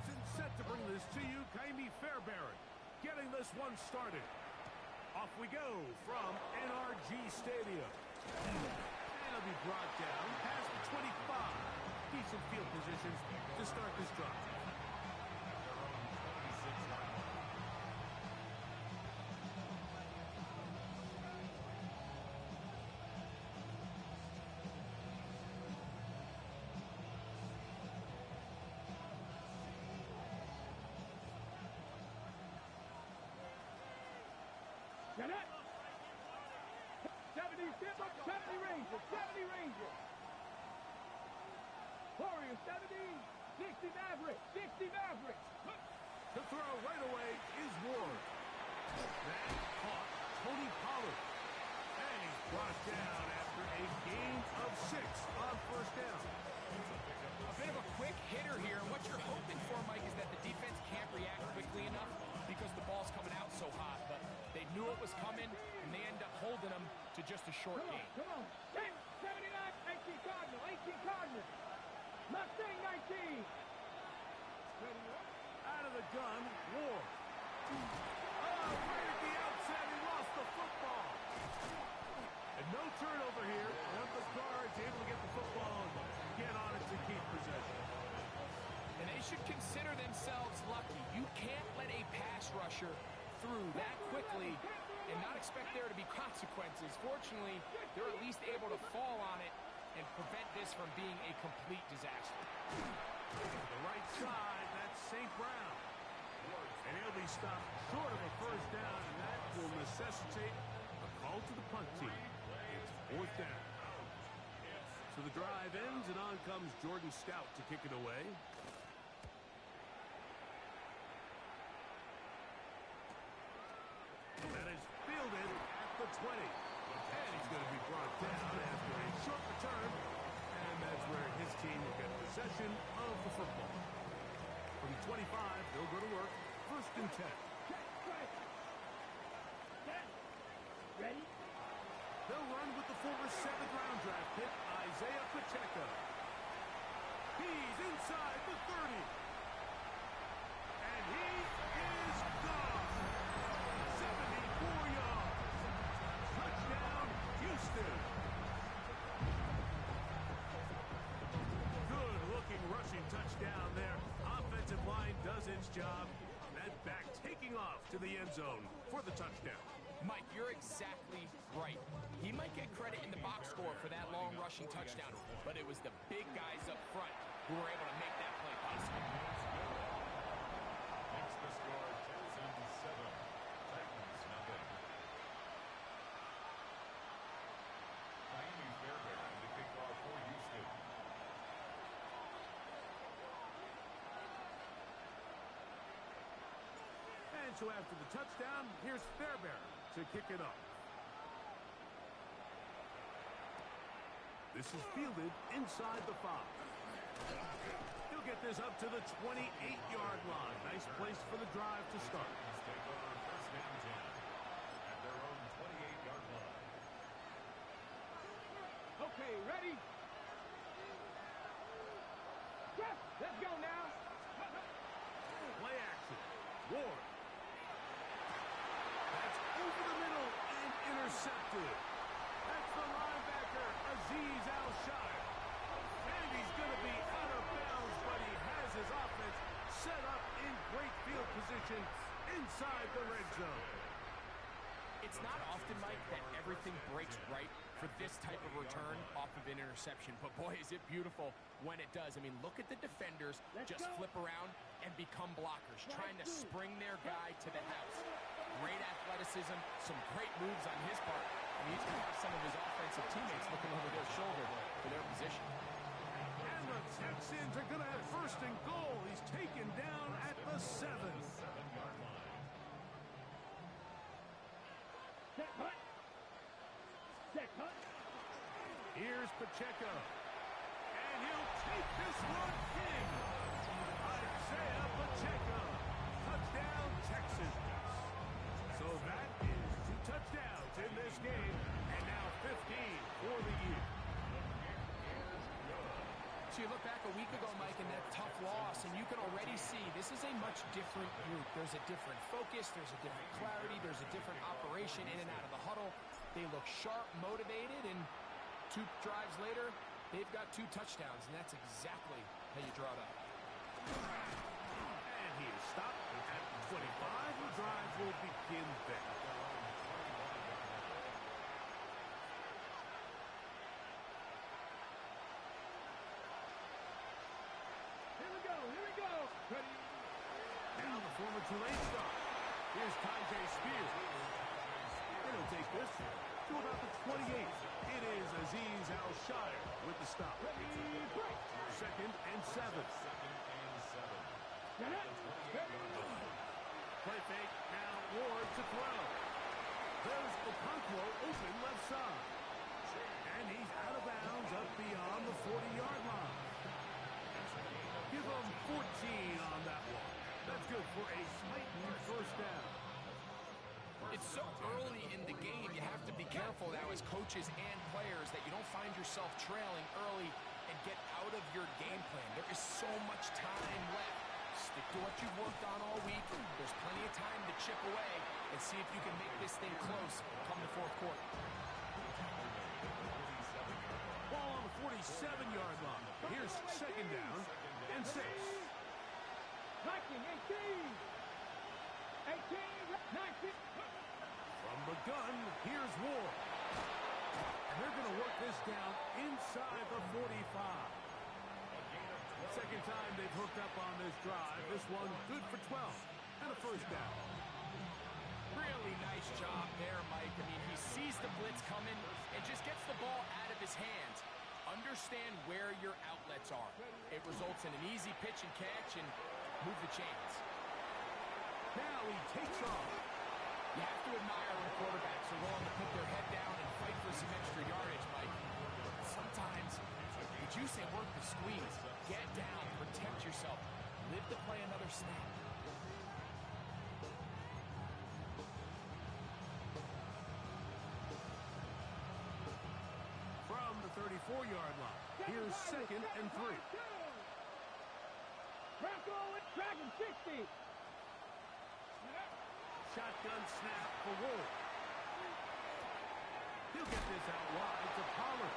And set to bring this to you, Jaime Fairbairn, getting this one started. Off we go from NRG Stadium. And it'll be brought down past the 25. Decent field positions to start this drive. Get it! 70 Rangers, 70 Rangers. Warriors, 70, 60 Mavericks, 60 Mavericks. The throw right away is Ward. That caught Tony Pollard. And he's brought down after a gain of 6 on first down. A bit of a quick hitter here. What you're hoping for, Mike, is that the defense can't react quickly enough because the ball's coming out so hot. But they knew it was coming, and they end up holding them to just a short gain. Come on. 10, 79, 18 Cardinal, 18 Cardinal. Mustang 19. Out of the gun, Ward. Oh, right at the outset, he lost the football. And no turnover here. And the guard's able to get the football and get on it to keep possession. And they should consider themselves lucky. You can't let a pass rusher through that quickly and not expect there to be consequences. Fortunately, they're at least able to fall on it and prevent this from being a complete disaster. The right side, that's St. Brown. And he'll be stopped short of a first down, and that will necessitate a call to the punt team. It's 4th down. So the drive ends, and on comes Jordan Stout to kick it away. That is fielded at the 20. And he's going to be brought down after a short return. And that's where his team will get possession of the football. From 25, they'll go to work. 1st and 10. Ready? They'll run with the former 7th-round draft pick, Isaiah Pacheco. He's inside the 30. And he is gone. 74 yards. Touchdown, Houston. Good-looking rushing touchdown there. Offensive line does its job. That back taking off to the end zone for the touchdown. Mike, you're exactly right. He might get credit in the box score for that long rushing touchdown, but it was the big guys up front who were able to make that play possible. Makes the score Texans 7, Titans nothing. Jaime Fairbairn, the kickoff for Houston. And so after the touchdown, here's Fairbairn to kick it off. This is fielded inside the 5. He'll get this up to the 28-yard line. Nice place for the drive to start. Take over 1st and 10 at their own 28-yard line. Okay, ready? Yes, let's go now. Play action. Ward. That's over the middle and intercepted. That's the linebacker, Azeez Al-Shire. And he's going to be out of bounds, but he has his offense set up in great field position inside the red zone. It's not often, Mike, that everything breaks right for this type of return off of an interception. But, boy, is it beautiful when it does. I mean, look at the defenders just flip around and become blockers, trying to spring their guy to the house. Great athleticism, some great moves on his part. And he's going to have some of his offensive teammates looking over their shoulder for their position. And the Texans are going to have 1st and goal. He's taken down at the 7. 7-yard line. Set punt. Set punt. Here's Pacheco. And he'll take this one in. Isaiah Pacheco. Touchdown, Texans. So that is 2 touchdowns in this game. And now 15 for the year. So you look back a week ago, Mike, in that tough loss, and you can already see this is a much different group. There's a different focus, there's a different clarity, there's a different operation in and out of the huddle. They look sharp, motivated, and 2 drives later, they've got 2 touchdowns, and that's exactly how you draw it up. And he is stopped at 25. The drive will begin there. Here we go. Ready. Now the former Tulane star. Here's Ty Spears. It'll take this to about the 28. It is Azeez Al-Shire with the stop. Ready, break. 2nd and 7. Play fake. Now Ward to throw. There's Okonkwo open left side. And he's out of bounds up beyond the 40-yard line. Give him 14 on that one. That's good for a Titan first down. It's so early in the game, you have to be careful now as coaches and players that you don't find yourself trailing early and get out of your game plan. There is so much time left. Stick to what you've worked on all week. There's plenty of time to chip away and see if you can make this thing close come the 4th quarter. Ball on the 47-yard line. Here's 2nd down and 6. 19, 18. 18, 19. From the gun, here's Ward. And they're going to work this down inside the 45. Second time they've hooked up on this drive. This one good for 12 and a first down. Really nice job there, Mike. I mean, he sees the blitz coming and just gets the ball out of his hands. Understand where your outlets are. It results in an easy pitch and catch and move the chains. Now he takes off. You have to admire when quarterbacks are willing to put their head down and fight for some extra yardage, Mike. Sometimes, the juice ain't worth the squeeze. Get down, protect yourself, live to play another snap. From the 34-yard line, here's 2nd and 3. Bronco with Dragon 60. Shotgun snap for Ward. He'll get this out wide to Pollard.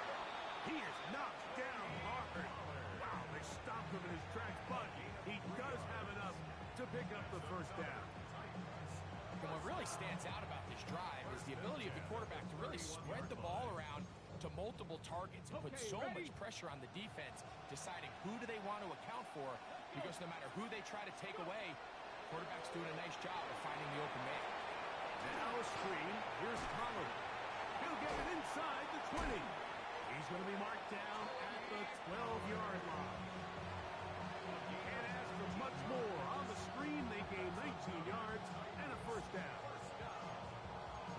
He is knocked down hard. Wow, they stopped him in his tracks, but he does have enough to pick up the first down. And what really stands out about this drive is the ability of the quarterback to really spread the ball around to multiple targets and put so much pressure on the defense, deciding who do they want to account for, because no matter who they try to take away, quarterback's doing a nice job of finding the open man. Now a screen. Here's Pollard. He'll get it inside the 20. He's going to be marked down at the 12-yard line. Can't ask for much more. On the screen, they gain 19 yards and a first down.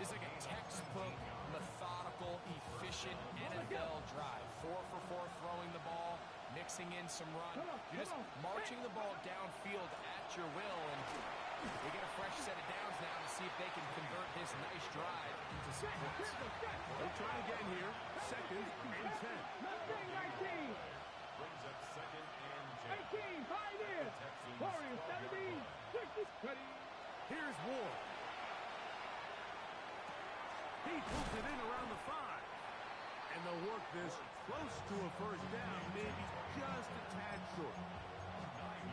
It's like a textbook, methodical, efficient NFL drive. 4 for 4 throwing the ball, mixing in some run. You're just marching the ball downfield at your will, and they get a fresh set of downs now to see if they can convert this nice drive into some points. They'll try again here. 2nd and 10. Mustang 19. Brings up 2nd and 18, Pioneers. Warriors 17, 60. Ready. Here's Ward. He pulls it in around the 5. And they'll work this close to a first down, maybe just a tad short.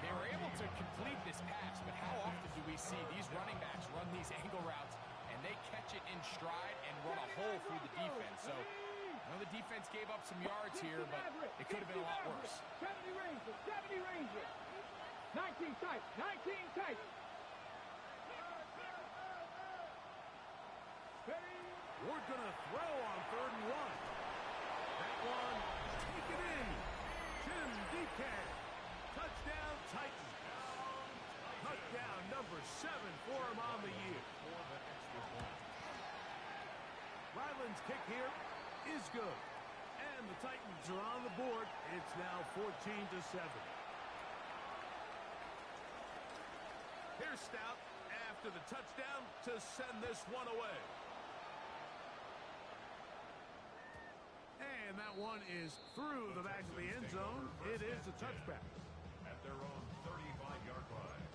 They were able to complete this pass, but how often do we see these running backs run these angle routes and they catch it in stride and run a hole through the defense? So, I know the defense gave up some yards here, but it could have been a lot worse. 70 Rangers, 70 Rangers. 19 tight, 19 tight. Ready. Ward gonna throw on 3rd and 1. That one, take it in. Jim DK. Touchdown Titans. Touchdown number 7 for him on the year. Ryland's kick here is good. And the Titans are on the board. It's now 14-7. Here's Stout after the touchdown to send this one away. And that that one is through the back of the end zone. It is a touchback. At their own 35-yard line.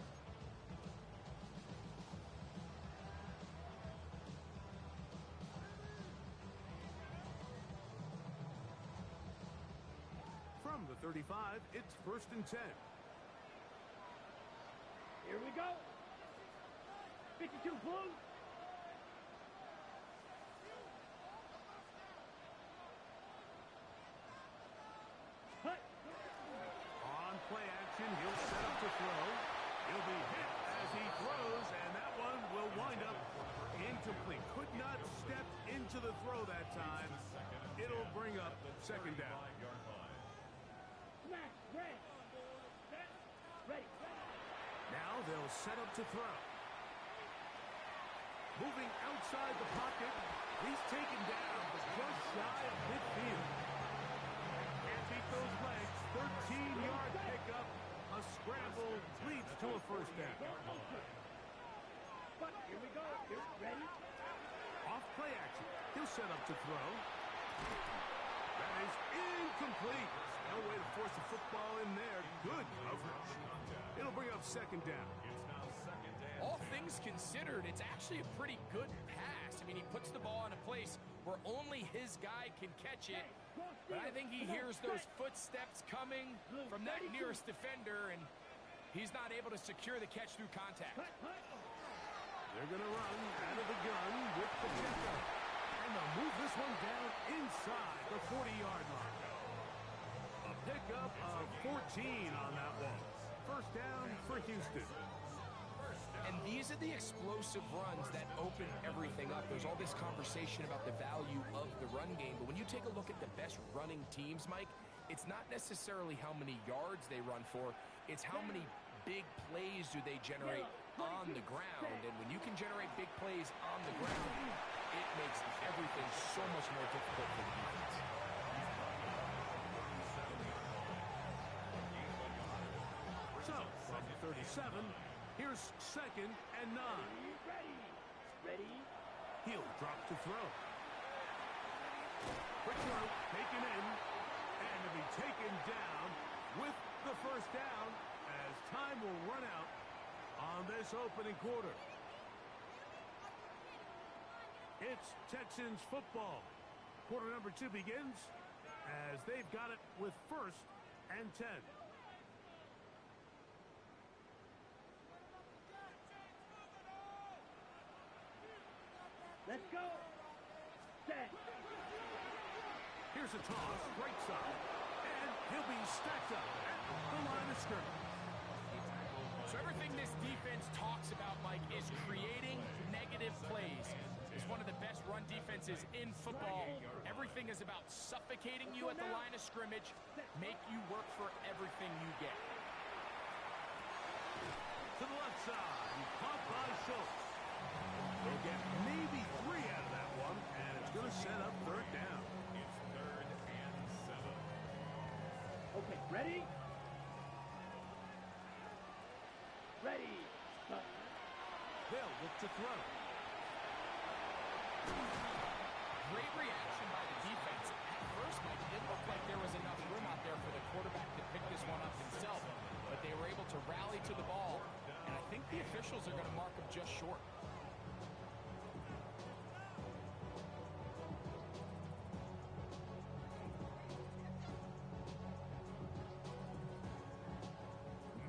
From the 35, it's 1st and 10. Here we go. 52 Blues. Hut. On play action, he'll set up to throw. He'll be hit as he throws, and that one will wind up incomplete. Could not step into the throw that time. It'll bring up 2nd down. Smash. Red. Set. Ready. Now they'll set up to throw. Moving outside the pocket. He's taken down, but just shy of midfield. Can't beat those legs. 13-yard pickup. A scramble leads to a 1st down. But here we go. Here, ready. Off play action. He'll set up to throw. That is incomplete. No way to force the football in there. Good coverage. It'll bring up 2nd down. It's now 2nd down. All things considered, it's actually a pretty good pass. I mean, he puts the ball in a place where only his guy can catch it. But I think he hears those footsteps coming from that nearest defender, and he's not able to secure the catch through contact. They're going to run out of the gun with Pacheco. And they'll move this one down inside the 40-yard line. A pickup of 14 on that one. 1st down for Houston. And these are the explosive runs that open everything up. There's all this conversation about the value of the run game, but when you take a look at the best running teams, Mike, it's not necessarily how many yards they run for, it's how many big plays do they generate on the ground. And when you can generate big plays on the ground, it makes everything so much more difficult for the defense. So, from 37, here's 2nd and 9. Ready. Ready. He'll drop to throw. Quick throw, taken in, and to be taken down with the 1st down as time will run out on this opening quarter. It's Texans football. Quarter number 2 begins as they've got it with 1st and 10. Let's go. Set. Here's a toss, right side, and he'll be stacked up at the line of scrimmage. So everything this defense talks about, Mike, is creating negative plays. It's one of the best run defenses in football. Everything is about suffocating you at the line of scrimmage, make you work for everything you get. To the left side, caught by Schultz. They'll get maybe 3 out of that one, and it's going to set up 3rd down. It's 3rd and 7. Okay, ready? Ready. They'll look to throw. Great reaction by the defense. At first, Mike, it looked like there was enough room out there for the quarterback to pick this one up himself, but they were able to rally to the ball, and I think the officials are going to mark him just short.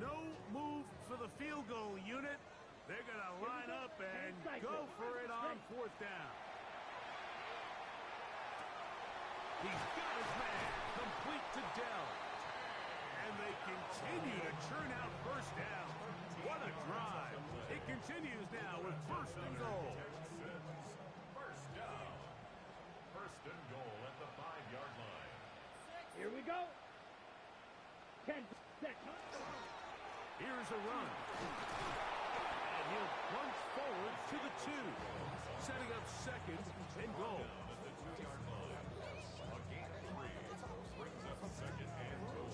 No move for the field goal unit. They're going to line up and go for it on 4th down. He's got his man complete to Dell. And they continue to churn out 1st down. What a drive. It continues now with 1st and goal. 1st down. 1st and goal at the 5-yard line. Here we go. 10 set. Here's a run. And he'll punch forward to the 2. Setting up 2nd and goal. At the 2-yard line. A gain of 3 brings up 2nd and goal.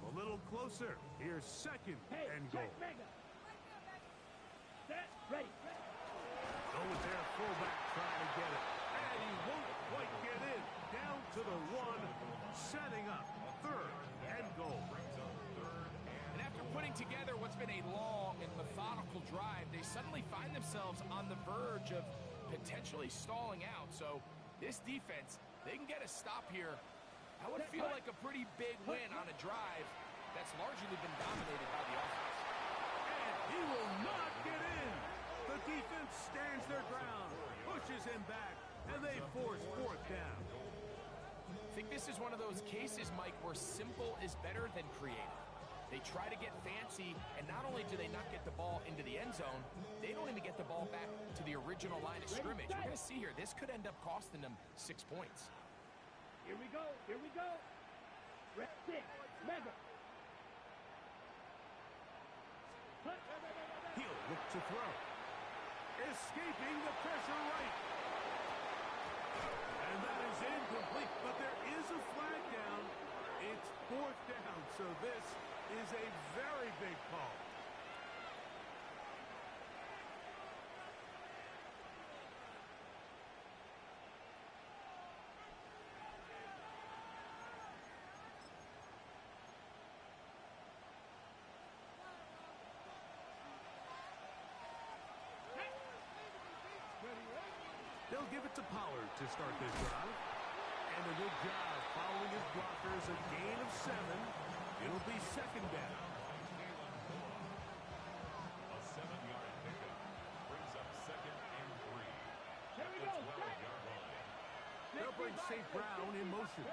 A little closer. Here's 2nd Hey, and check goal. mega. Set. Ready. together what's been a long and methodical drive, they suddenly find themselves on the verge of potentially stalling out. So this defense, they can get a stop here. That would feel like a pretty big win on a drive that's largely been dominated by the offense. And he will not get in. The defense stands their ground, pushes him back, and they force fourth down. I think this is one of those cases, Mike, where simple is better than creative. They try to get fancy, and not only do they not get the ball into the end zone, they don't even get the ball back to the original line of scrimmage. We're going to see here, this could end up costing them 6 points. Here we go. Here we go. Red 6. Mega. He'll look to throw. Escaping the pressure right. And that is incomplete, but there is a flag down. It's fourth down, so this is a very big call. They'll give it to Pollard to start this drive. And a good job following his blockers, a gain of 7. It'll be second down. A 7-yard pickup brings up 2nd and 3. Here we At go. the 12-yard line. They'll bring St. Brown in motion.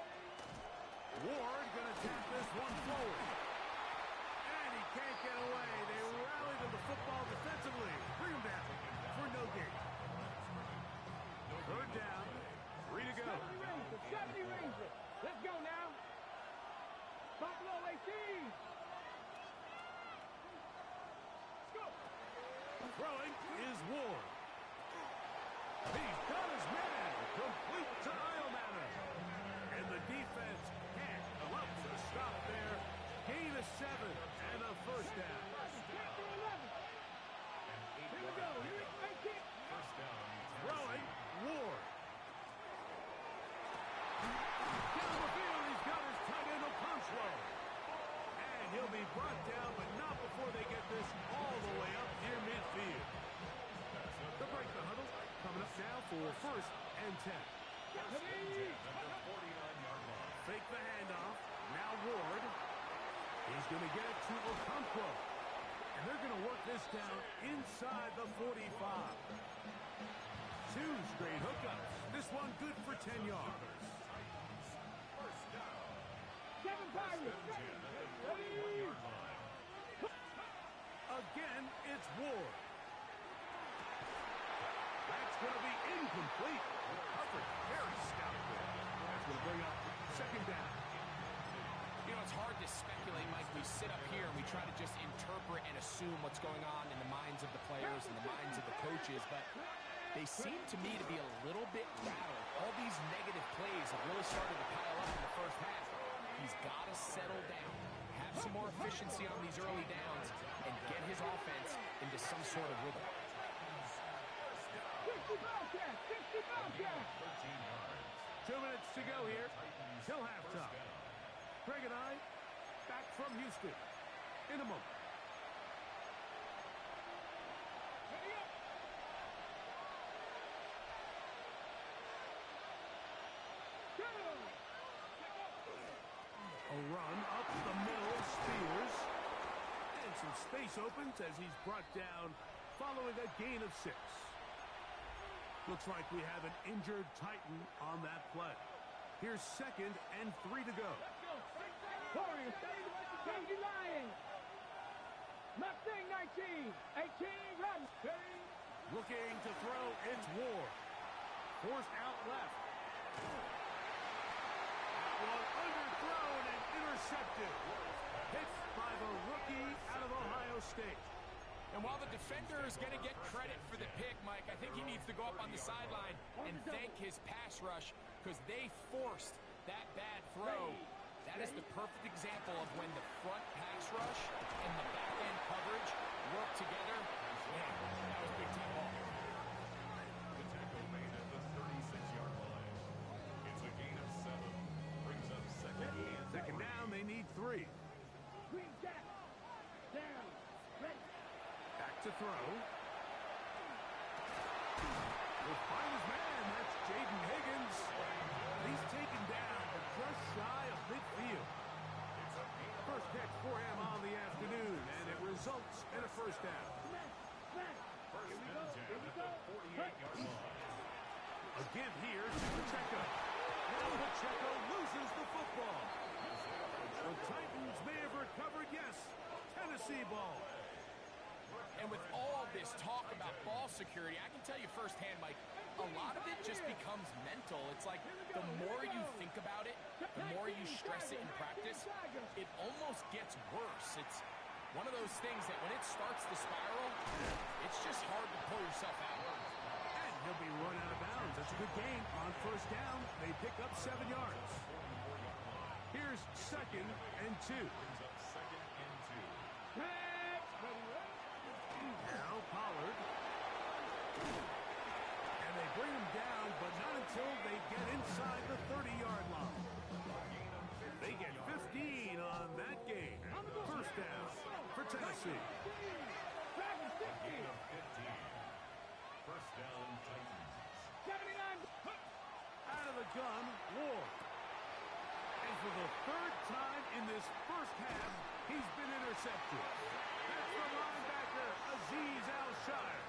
Ward going to tap this one forward. And he can't get away. They rally to the football defensively. Bring him down for no gain. Third down. 3 to go. 70 Ranger. Let's go now. Buffalo 18. Let's go. Throwing is Ward. He's got his man. Complete to Islemanner. And the defense can't come up to stop there. Gain of 7 and a first down. Back to 11. Here we go. Here we go. 18. First down. Throwing, Ward. Down the field, he's got his tight end Okonkwo. And he'll be brought down, but not before they get this all the way up near midfield. The break the huddle. Coming up now for first and 10. At the 49-yard line. Fake the handoff. Now Ward. He's going to get it to Okonkwo. And they're going to work this down inside the 45. 2 straight hookups. This one good for 10 yards. First down. 7 Pirates. 10 at the 41-yard line. Again, it's Ward. That's going to be incomplete. Covered very stout there. That's going to bring up second down. You know, it's hard to speculate, Mike. We sit up here and we try to just interpret and assume what's going on in the minds of the players and the minds of the coaches, but they seem to me to be a little bit rattled. All these negative plays have really started to pile up in the first half. He's got to settle down, have some more efficiency on these early downs, and get his offense into some sort of rhythm. 60 Bobcat. 60 Bobcat. 13 yards. 2 minutes to go here till halftime. Greg and I back from Houston in a moment. Ready up. Go. A run up the middle, Spears. And some space opens as he's brought down following a gain of 6. Looks like we have an injured Titan on that play. Here's second and 3 to go. Warriors, 70 Lions. Mustang 19. 18 Run. Looking to throw, it's Ward. Forced out left. That one underthrown and intercepted. Hit by the rookie out of Ohio State. And while the defender is going to get credit for the pick, Mike, I think he needs to go up on the sideline and thank his pass rush because they forced that bad throw. That is the perfect example of when the front pass rush and the back end coverage work together. Man, that was big time ball. The tackle made at the 36-yard line. It's a gain of 7. Brings up second and Second down, they need 3. Green Jack. Down. to throw. Will find his man. That's Jaden Higgins. He's taken down, but just shy of midfield. First catch for him on the afternoon, and it results in a first down. First and 10 at the 48-yard line. Again here to Pacheco. Now Pacheco loses the football. The Titans may have recovered, yes. Tennessee ball. And with all this talk about ball security, I can tell you firsthand, Mike, a lot of it just becomes mental. It's like the more you think about it, the more you stress it in practice, it almost gets worse. It's one of those things that when it starts to spiral, it's just hard to pull yourself out. And he'll be run out of bounds. That's a good gain on first down. They pick up 7 yards. Here's 2nd and 2. Brings up 2nd and 2. Now Pollard. And they bring him down, but not until they get inside the 30-yard line. They get 15 on that gain. First down for Tennessee. Gain of 15. First down, Titans. 79. Out of the gun, Ward. And for the 3rd time in this first half, he's been intercepted. That's the linebacker, Azeez Al-Shire.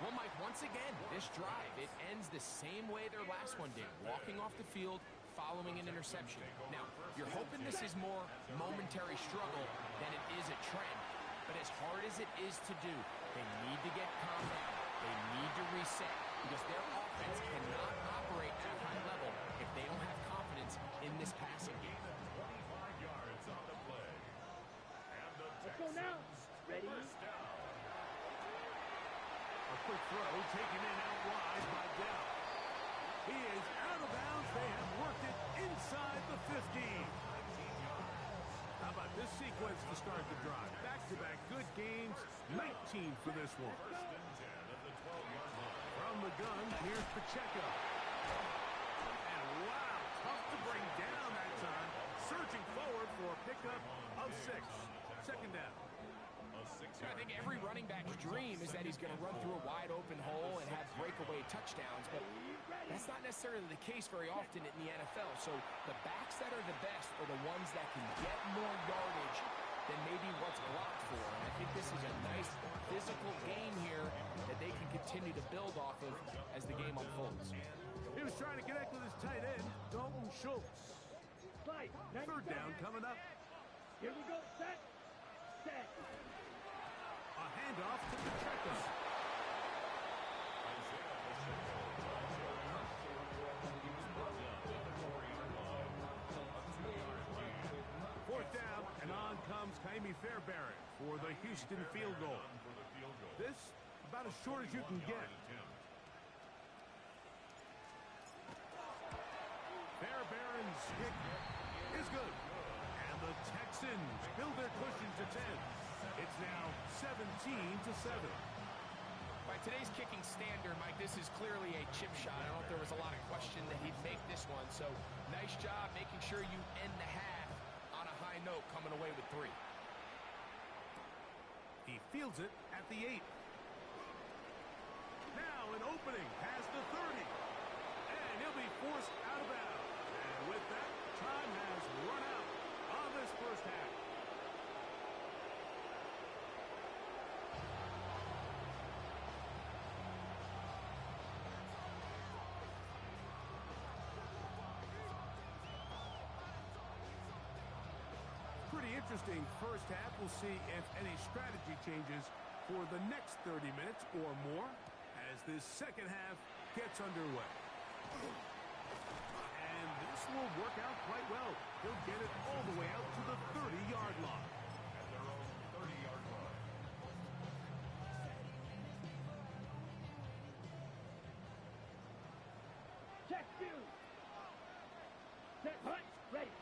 Well, Mike, once again, this drive, it ends the same way their last one did, walking off the field, following an interception. Now, you're hoping this is more momentary struggle than it is a trend. But as hard as it is to do, they need to get calmed down. They need to reset because their offense cannot operate at a high level if they don't have confidence in this passing game. 25 yards on the play. And the Let's go now. Ready? First down. A quick throw taken in out wide by Dell. He is out of bounds. They have worked it inside the 15. How about this sequence to start the drive? Back-to-back good gains. 19 for this one. First and 10 at the 12-yard line. From the gun, here's Pacheco. And wow, tough to bring down that time. Surging forward for a pickup of 6. Second down. I think every running back's dream is that he's going to run through a wide open hole and have breakaway touchdowns, but that's not necessarily the case very often in the NFL. So the backs that are the best are the ones that can get more yardage than maybe what's blocked for. And I think this is a nice physical game here that they can continue to build off of as the game unfolds. He was trying to connect with his tight end, Dalton Schultz. Slide. 3rd down coming up. Here we go. Set. Set. A handoff to Pacheco. Fourth down, and on comes Kaimi Fairbairn for the Houston field goal. This, about as short as you can get. Fairbairn's kick is good. And the Texans build their cushion to 10. It's now 17-7. By today's kicking standard, Mike, this is clearly a chip shot. I don't know if there was a lot of question that he'd make this one. So nice job making sure you end the half on a high note, coming away with 3. He fields it at the 8. Now an opening past the 30. And he'll be forced out of bounds. And with that, time has run out on this first half. Pretty interesting first half. We'll see if any strategy changes for the next 30 minutes or more as this second half gets underway. And this will work out quite well. He'll get it all the way out to the 30-yard line. At their own 30-yard line. Check 2. Set. Hut. Ready.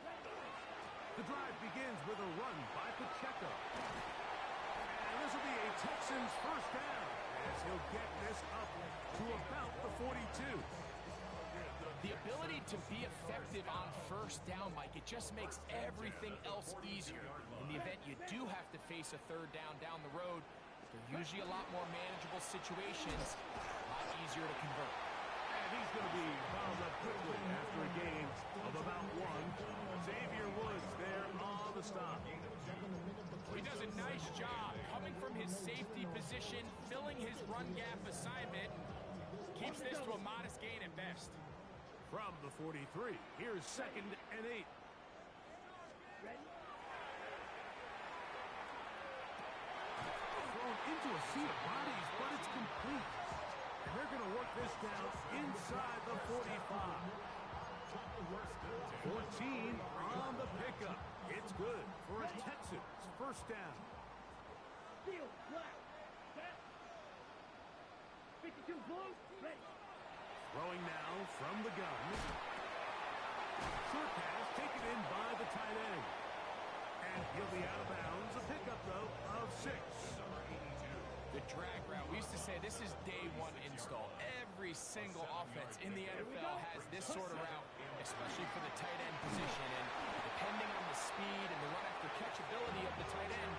The drive begins with a run by Pacheco. And this will be a Texans first down as he'll get this up to about the 42. The ability to be effective on first down, Mike, it just makes everything else easier. In the event you do have to face a 3rd down the road, They're usually a lot more manageable situations, a lot easier to convert. And he's going to be fouled up quickly after a game of about one. Xavier Woods there on the stop. He does a nice job coming from his safety position, filling his run gap assignment. Keeps this to a modest gain at best. From the 43, here's 2nd and 8. Thrown into a sea of bodies, but it's complete. And they're going to work this down inside the 45. 14 on the pickup. It's good for a Texans first down. Field, flat, set. 52 blue, ready. Throwing now from the gun. Short pass taken in by the tight end. And he'll be out of bounds. A pickup, though, of 6. The drag route. We used to say this is day one install. Every single offense in the NFL has this sort of route, especially for the tight end position. And depending on the speed and the run after catch ability of the tight end,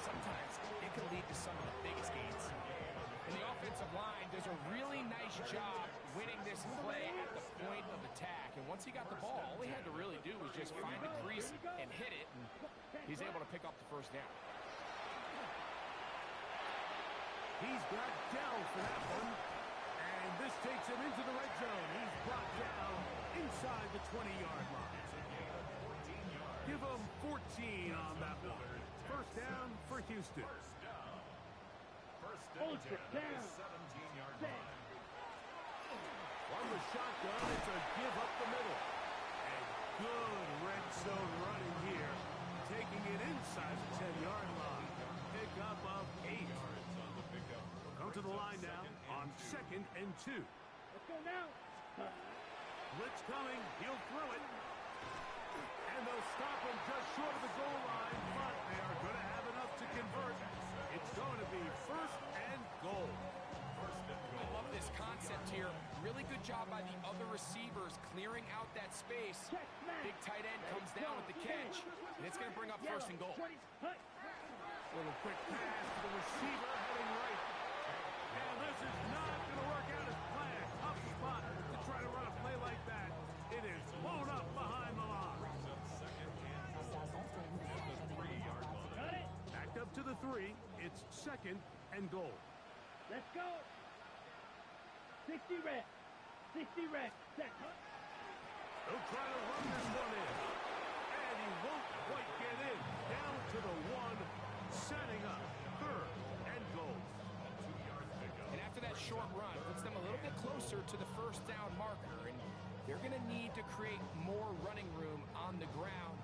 sometimes it can lead to some of the biggest gains. And the offensive line does a really nice job winning this play at the point of attack. And once he got the ball, all he had to really do was just find the crease and hit it. And he's able to pick up the first down. He's got Dell for that one. And this takes him into the red zone. He's brought down inside the 20-yard line. Give him 14 on that one. First down for Houston. First and 10 at the 17-yard line. From the shotgun, it's a give up the middle. And good red zone running here. Taking it inside the 10-yard line. Pick up of 8. Come to the line now on 2nd and 2. Let's go now. Blitz coming. He'll throw it. And they'll stop him just short of the goal line, but they are going to have enough to convert. It's going to be 1st and goal. I love this concept here. Really good job by the other receivers clearing out that space. Big tight end comes down with the catch, and it's going to bring up 1st and goal. Little quick pass to the receiver heading right. And this is not going to work out as planned. Tough spot to try to run a play like that. It is blown up behind the line. Got it. Backed up to the 3. It's 2nd and goal. Let's go. 60 red. 60 red. Set. He'll try to run this one in. And he won't quite get in. Down to the 1. Setting up 3rd and goal. And after that short run, puts them a little bit closer to the first down marker. And they're going to need to create more running room on the ground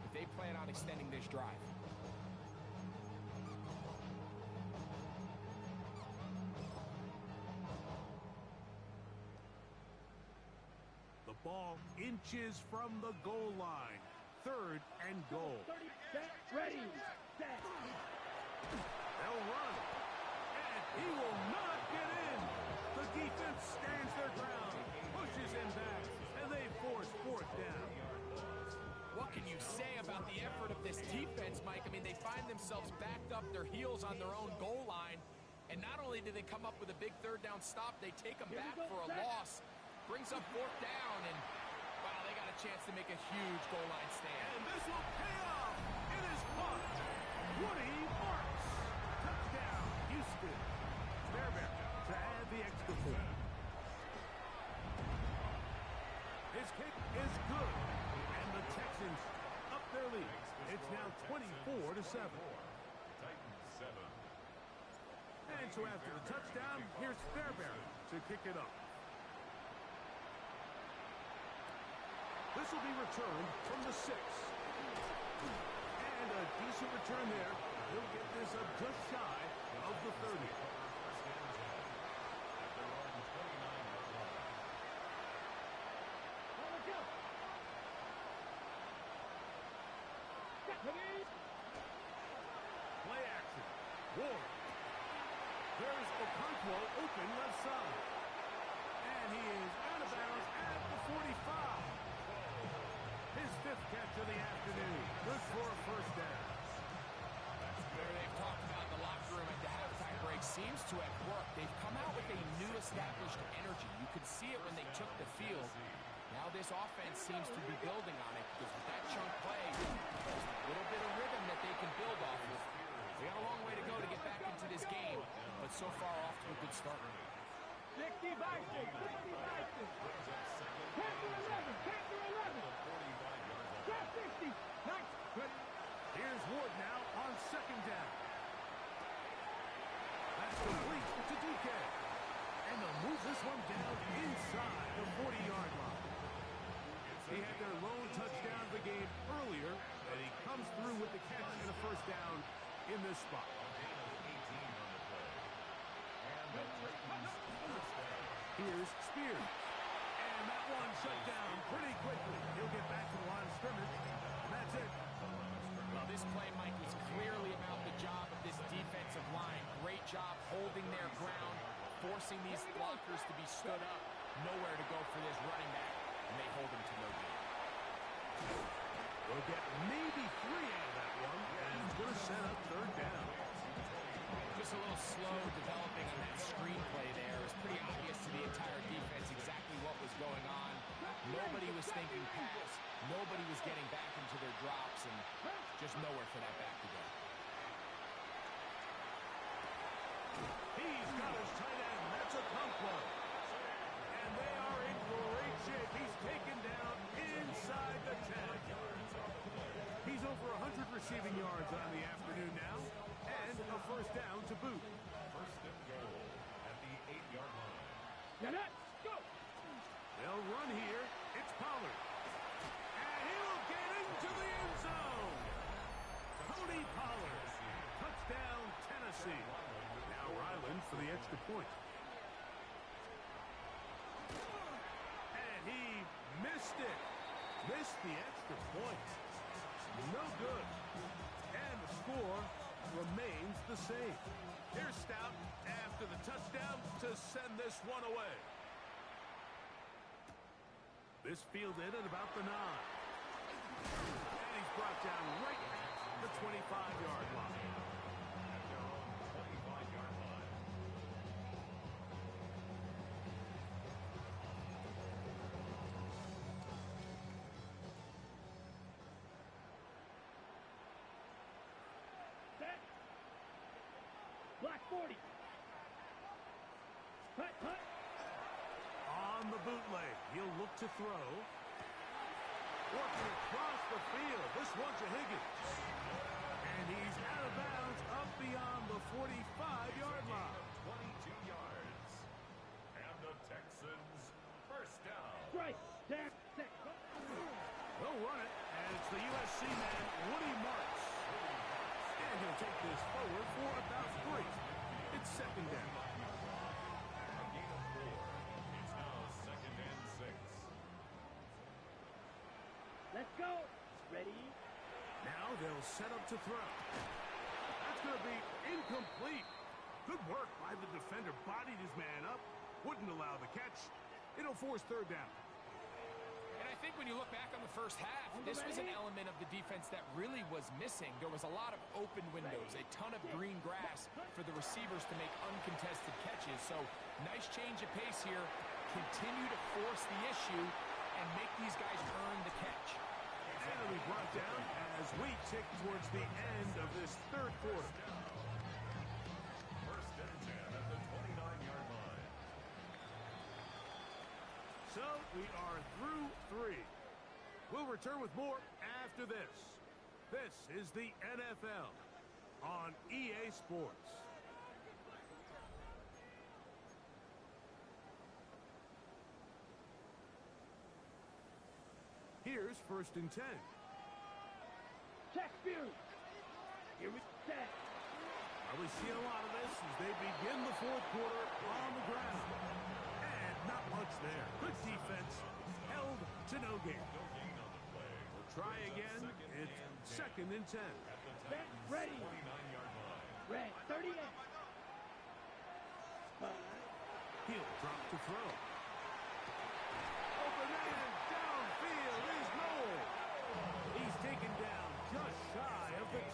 if they plan on extending this drive. The ball inches from the goal line. 3rd and goal. 30, set, ready, set. They'll run. And he will not get in. The defense stands their ground, pushes him back, and they force 4th down. What can you say about the effort of this defense, Mike? I mean, they find themselves backed up their heels on their own goal line. And not only do they come up with a big 3rd down stop, they take them back for a loss. Brings up 4th down, and wow, they got a chance to make a huge goal line stand. And this will pay off. It is caught. Woody Marks. Touchdown, Houston. Fairbairn to add the extra point. His kick is good. And the Texans up their lead. It's now 24-7. Titans 7. And so after the touchdown, here's Fairbairn to kick it up. This will be returned from the 6. And a decent return there. He'll get this up just shy of the 30. Let's go. Play action. Ward. There's Okonkwo open left side. And he is out of bounds at the 45. His 5th catch of the afternoon. Good for a first down. They've talked about the locker room at the halftime seems to have worked. They've come out with a new established energy. You could see it when they took the field. Now this offense seems to be building on it because with that chunk play, there's a little bit of rhythm that they can build off of. They got a long way to go to get back into this game, but so far off to a good start. 60 Vikings, 60 Vikings. 10 to 11, 10 to 11. Top 60. Nice. Good. Here's Ward now on second down. That's complete to DK. And they'll move this one down inside the 40-yard line. He had their lone touchdown of the game earlier, and he comes through with the catch and a first down in this spot. Here's Spears. And that one shut down pretty quickly. He'll get back to the line of scrimmage, and that's it. Well, this play, Mike, was clearly about the job of this defensive line. Great job holding their ground, forcing these blockers to be stood up. Nowhere to go for this running back, and they hold him to no gain. They'll get maybe 3 out of that one, and he's going to set up third down. Just a little slow developing on that screenplay there. It was pretty obvious to the entire defense exactly what was going on. Nobody was thinking pass. Nobody was getting back into their drops, and just nowhere for that back to go. He's got his tight end. That's a compliment. And they are in great shape. He's taken down inside the 10. He's over 100 receiving yards on the afternoon now, and a first down to boot. First and goal at the 8-yard line. Now let's go. They'll run here. It's Pollard. And he'll get into the end zone. Tony Pollard. Touchdown, Tennessee. Now Ryland for the extra point. And he missed it. Missed the extra point. No good. And the score remains the same. Here's Stout after the touchdown to send this one away. This fielded at about the 9. And he's brought down right at the 25-yard line. At their own 25-yard line. Set. Black 40. Hut, hut. On the bootleg, he'll look to throw. Working across the field. This one's a Higgins. And he's out of bounds up beyond the 45-yard line. 22 yards. And the Texans first down. Strike. Down. Set. They'll run it, and it's the USC man, Woody Marks. And he'll take this forward for about 3. It's second down. A gain of 4. It's now second and 6. Let's go. Ready. Now they'll set up to throw. That's going to be incomplete. Good work by the defender. Bodied his man up. Wouldn't allow the catch. It'll force third down. And I think when you look back on the first half, this was an element of the defense that really was missing. There was a lot of open windows, a ton of green grass for the receivers to make uncontested catches. So nice change of pace here. Continue to force the issue and make these guys earn the catch. And it'll be brought down as we tick towards the end of this third quarter. First and 10 at the 29-yard line. So we are through 3. We'll return with more after this. This is the NFL on EA Sports. Here's first and 10. Check Spears. Here we set. Probably see a lot of this as they begin the fourth quarter on the ground. And not much there. Good defense. Held to no gain. No gain on the play. We'll try again. It's second and 10. At the Set. Texans' Ready. 29-yard line. Red. 38. 5. He'll drop to throw. Open man downfield is Noel. He's taken down just shy of the 10.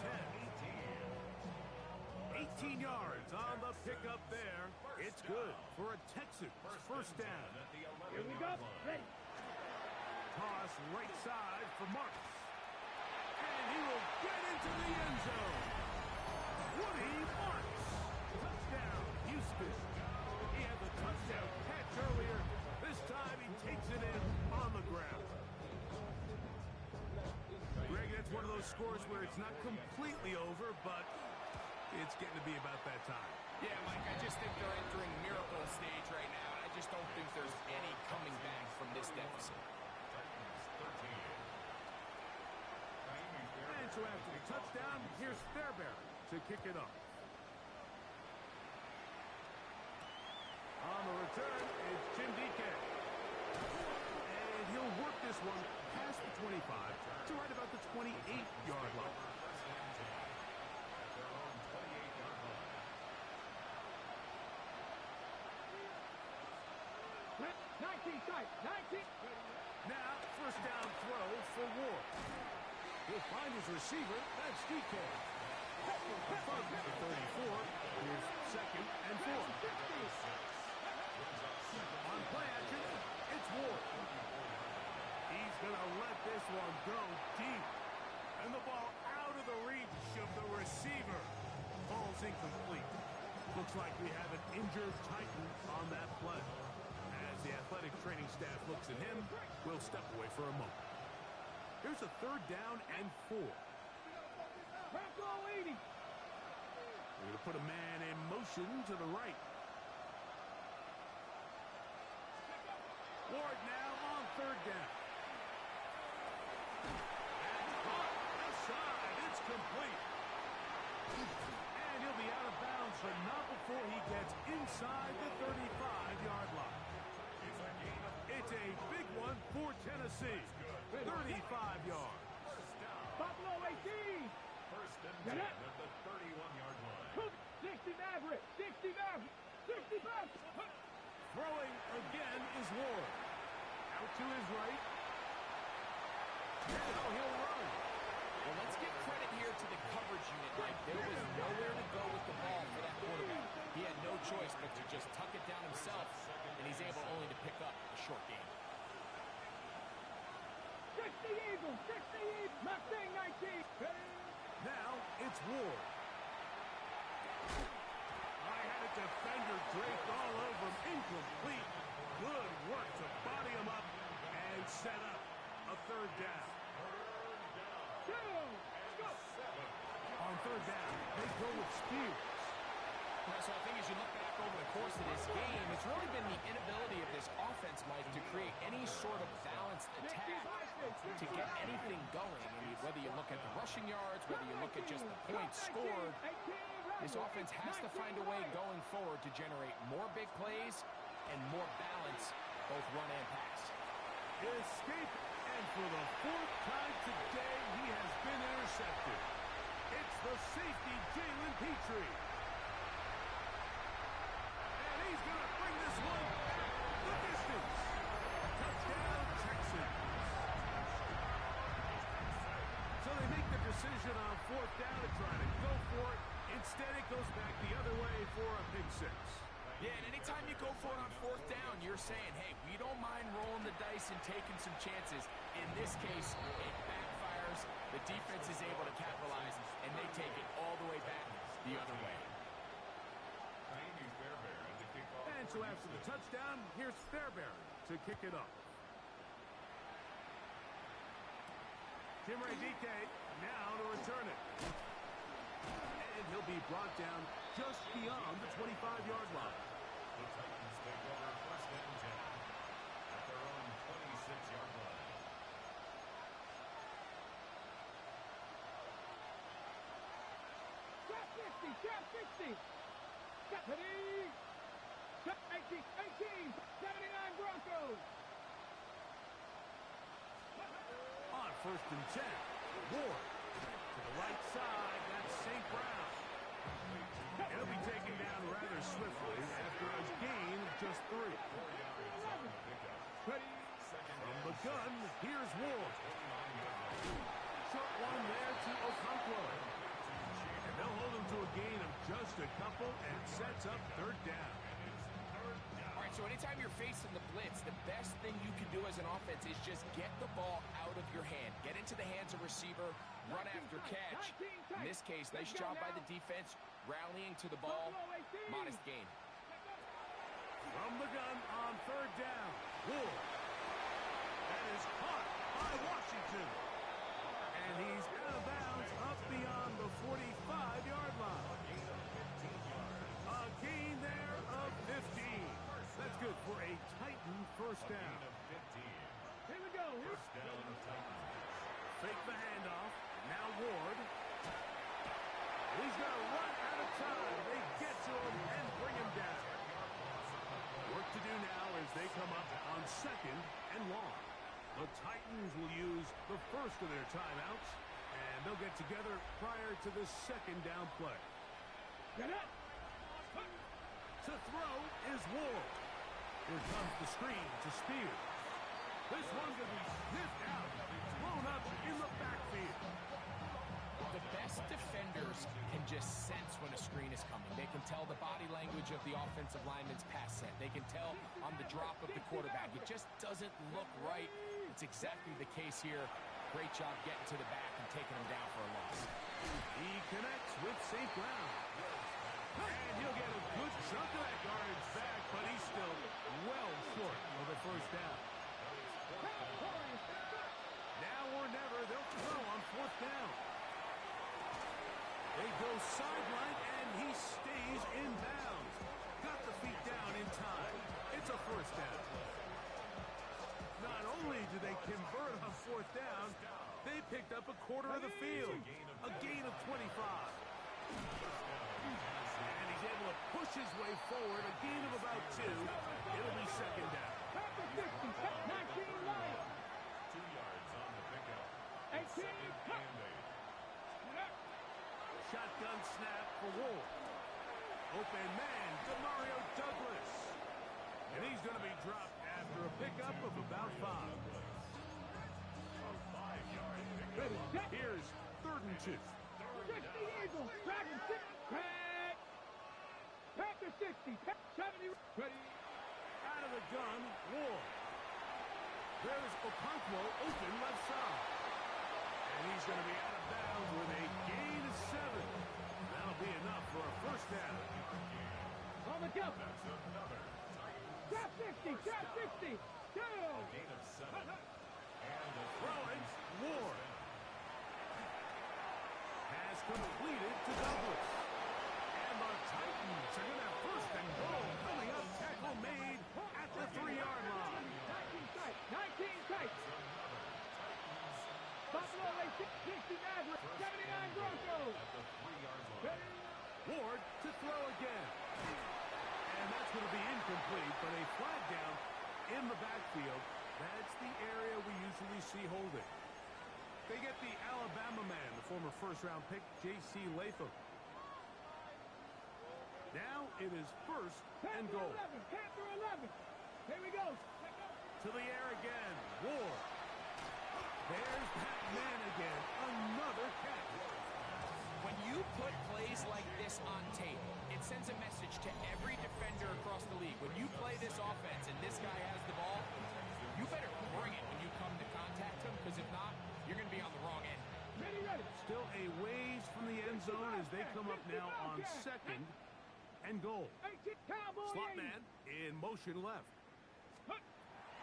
18 yards on the pickup there. It's good for a Texans first down. Here we go. Ready. Toss right side for Marks. And he will get into the end zone. Woody Marks. Touchdown, Houston. He had the touchdown catch earlier. This time he takes it in on the ground. Greg, that's one of those scores where it's not completely over, but it's getting to be about that time. Yeah, Mike, I just think they're entering miracle stage right now. I just don't think there's any coming back from this deficit. And so after the touchdown, here's Fairbairn to kick it off. On the return, it's Jim DK. And he'll work this one past the 25 to right about the 28-yard line. 19 tight. 19. Now, first down throw for Ward. He'll find his receiver. That's DK. Above the 34. Here's second and 4. On play action, it's Ward. He's going to let this one go deep. And the ball out of the reach of the receiver. Ball's incomplete. Looks like we have an injured Titan on that play. As the athletic training staff looks at him, we'll step away for a moment. Here's a third down and 4. Bronco 80. We're going to put a man in motion to the right. Ward now on third down. And caught outside. It's complete. And he'll be out of bounds, but not before he gets inside the 35-yard line. It's a big one for Tennessee. 35 yards. Buffalo 18. First and 10 at the 31-yard line. 60 Maverick. 60 Maverick. 60 Maverick. Throwing again is Ward. Out to his right. Now he'll run. Well, let's give credit here to the coverage unit, Mike. There was nowhere to go with the ball for that quarterback. He had no choice but to just tuck it down himself, and he's able only to pick up a short gain. 60 Eagles. 60 Eagles. Mustang 19. Now it's Ward. I had a defender draped all over him. Incomplete. Good work to body him up and set up a third down. On third down, they go with Spears. So I think as you look back over the course of this game, it's really been the inability of this offense, Mike, to create any sort of balanced attack to get anything going. I mean, whether you look at the rushing yards, whether you look at just the points scored, this offense has to find a way going forward to generate more big plays and more balance, both run and pass. Escape, and for the fourth time today, he has been intercepted. It's the safety, Jalen Petrie. And he's going to bring this one back the distance. Touchdown, Texans. So they make the decision on fourth down to try to go for it. Instead, it goes back the other way for a pick six. Yeah, and anytime you go for it on fourth down, you're saying, hey, we don't mind rolling the dice and taking some chances. In this case, it backfires. The defense is able to capitalize, and they take it all the way back the other way. And so after the touchdown, here's Fairbairn to kick it off. Tim Ray DK now to return it. And he'll be brought down just beyond the 25-yard line. The Titans take over first and 10 at their own 26-yard line. Trap 60. Trap 60. Trap 80. Trap 18. 18. 79 Broncos. On first and 10, Ward to the right side. That's St. Brown. He'll be taken down rather swiftly after a gain of just 3. From the gun, here's Ward. Short one there to Okonkwo. And they'll hold held him to a gain of just a couple and sets up third down. All right, so anytime you're facing the blitz, the best thing you can do as an offense is just get the ball out of your hand. Get into the hands of receiver, run after catch. In this case, nice job by the defense, rallying to the ball. Modest gain. From the gun on third down. Ward. That is caught by Washington. And he's out of bounds up beyond the 45-yard line. A gain there of 15. That's good for a Titan first down. Here we go. First down, Titans. Fake the handoff. Now Ward. He's going to run out of time. They get to him and bring him down. Work to do now as they come up on second and long. The Titans will use the first of their timeouts, and they'll get together prior to the second down play. Get it. To throw is Ward. Here comes the screen to Spears. This one's going to be sniffed out, thrown up in the backfield. The best defenders can just sense when a screen is coming. They can tell the body language of the offensive lineman's pass set. They can tell on the drop of the quarterback. It just doesn't look right. It's exactly the case here. Great job getting to the back and taking him down for a loss. He connects with St. Brown. And he'll get a good chunk of that yardage back, but he's still well short of the first down. Now or never, they'll throw on fourth down. They go sideline, and he stays in bounds. Got the feet down in time. It's a first down. Not only do they convert on fourth down, they picked up a quarter of the field. A gain of 25. And he's able to push his way forward. A gain of about 2. It'll be second down. 19 Lions. 2 yards on the pickup. 18 Second and 8. Shotgun snap for Ward. Open man, Demario Douglas. And he's going to be dropped after a pickup of about 5. Here's third and 2. 60 Eagles. Dragon 6. Crack. Packer 60. 70. Ready. Out of the gun, Ward. There's Okonkwo open left side. And he's going to be out of bounds with a gain of 7. That'll be enough for a first down. On the jump. That's another. Trap 60. Trap 60. Go. Gain of 7. And a Throwing, Ward. Has completed to Douglas. And the Titans are going to have first and goal coming up. Tackle made at the 3-yard line. 19 tight. 19 tight. Buffalo Way 60 Maverick. 79 Broncos. at the 3-yard line. Ward to throw again. And that's going to be incomplete, but a flag down in the backfield. That's the area we usually see holding. They get the Alabama man, the former first-round pick, J.C. Latham. Now it is first and goal. Panther 11. Here we go. To the air again. Ward. There's that man again. Another catch. When you put plays like this on tape, it sends a message to every defender across the league. When you play this offense and this guy has the ball, you better bring it when you come to contact him, because if not, you're going to be on the wrong end. Ready, ready. Still a ways from the end zone as they come up now on second and goal. 18 Cowboy. Slot man in motion left.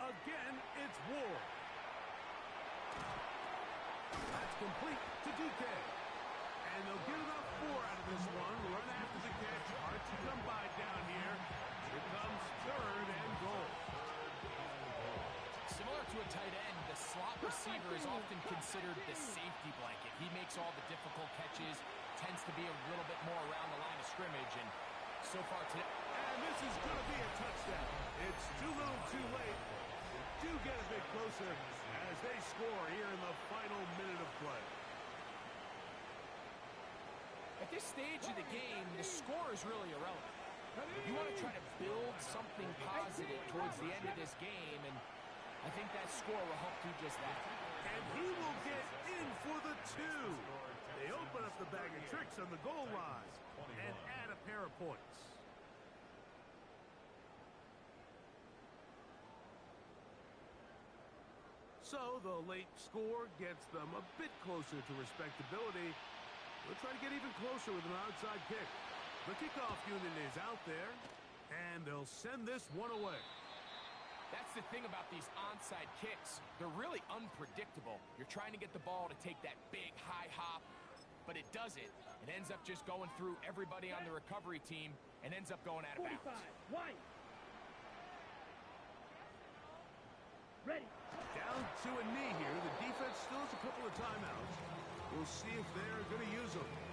Again, it's Ward. That's complete to Duque. And they'll get about 4 out of this one. Run after the catch. Hard to come by down here. Here comes third and goal. Similar to a tight end, the slot receiver is often considered the safety blanket. He makes all the difficult catches, tends to be a little bit more around the line of scrimmage, and so far today. And this is going to be a touchdown. It's too little too late. Do get a bit closer as they score here in the final minute of play. At this stage of the game, the score is really irrelevant. You want to try to build something positive towards the end of this game, and I think that score will help do just that. And he will get in for the 2. They open up the bag of tricks on the goal line and add a pair of points. So the late score gets them a bit closer to respectability. They'll try to get even closer with an outside kick. The kickoff unit is out there, and they'll send this one away. That's the thing about these onside kicks. They're really unpredictable. You're trying to get the ball to take that big high hop, but it doesn't. It ends up just going through everybody on the recovery team and ends up going out of bounds. 45, White. Ready. Down to a knee here. The defense still has a couple of timeouts. We'll see if they're going to use them.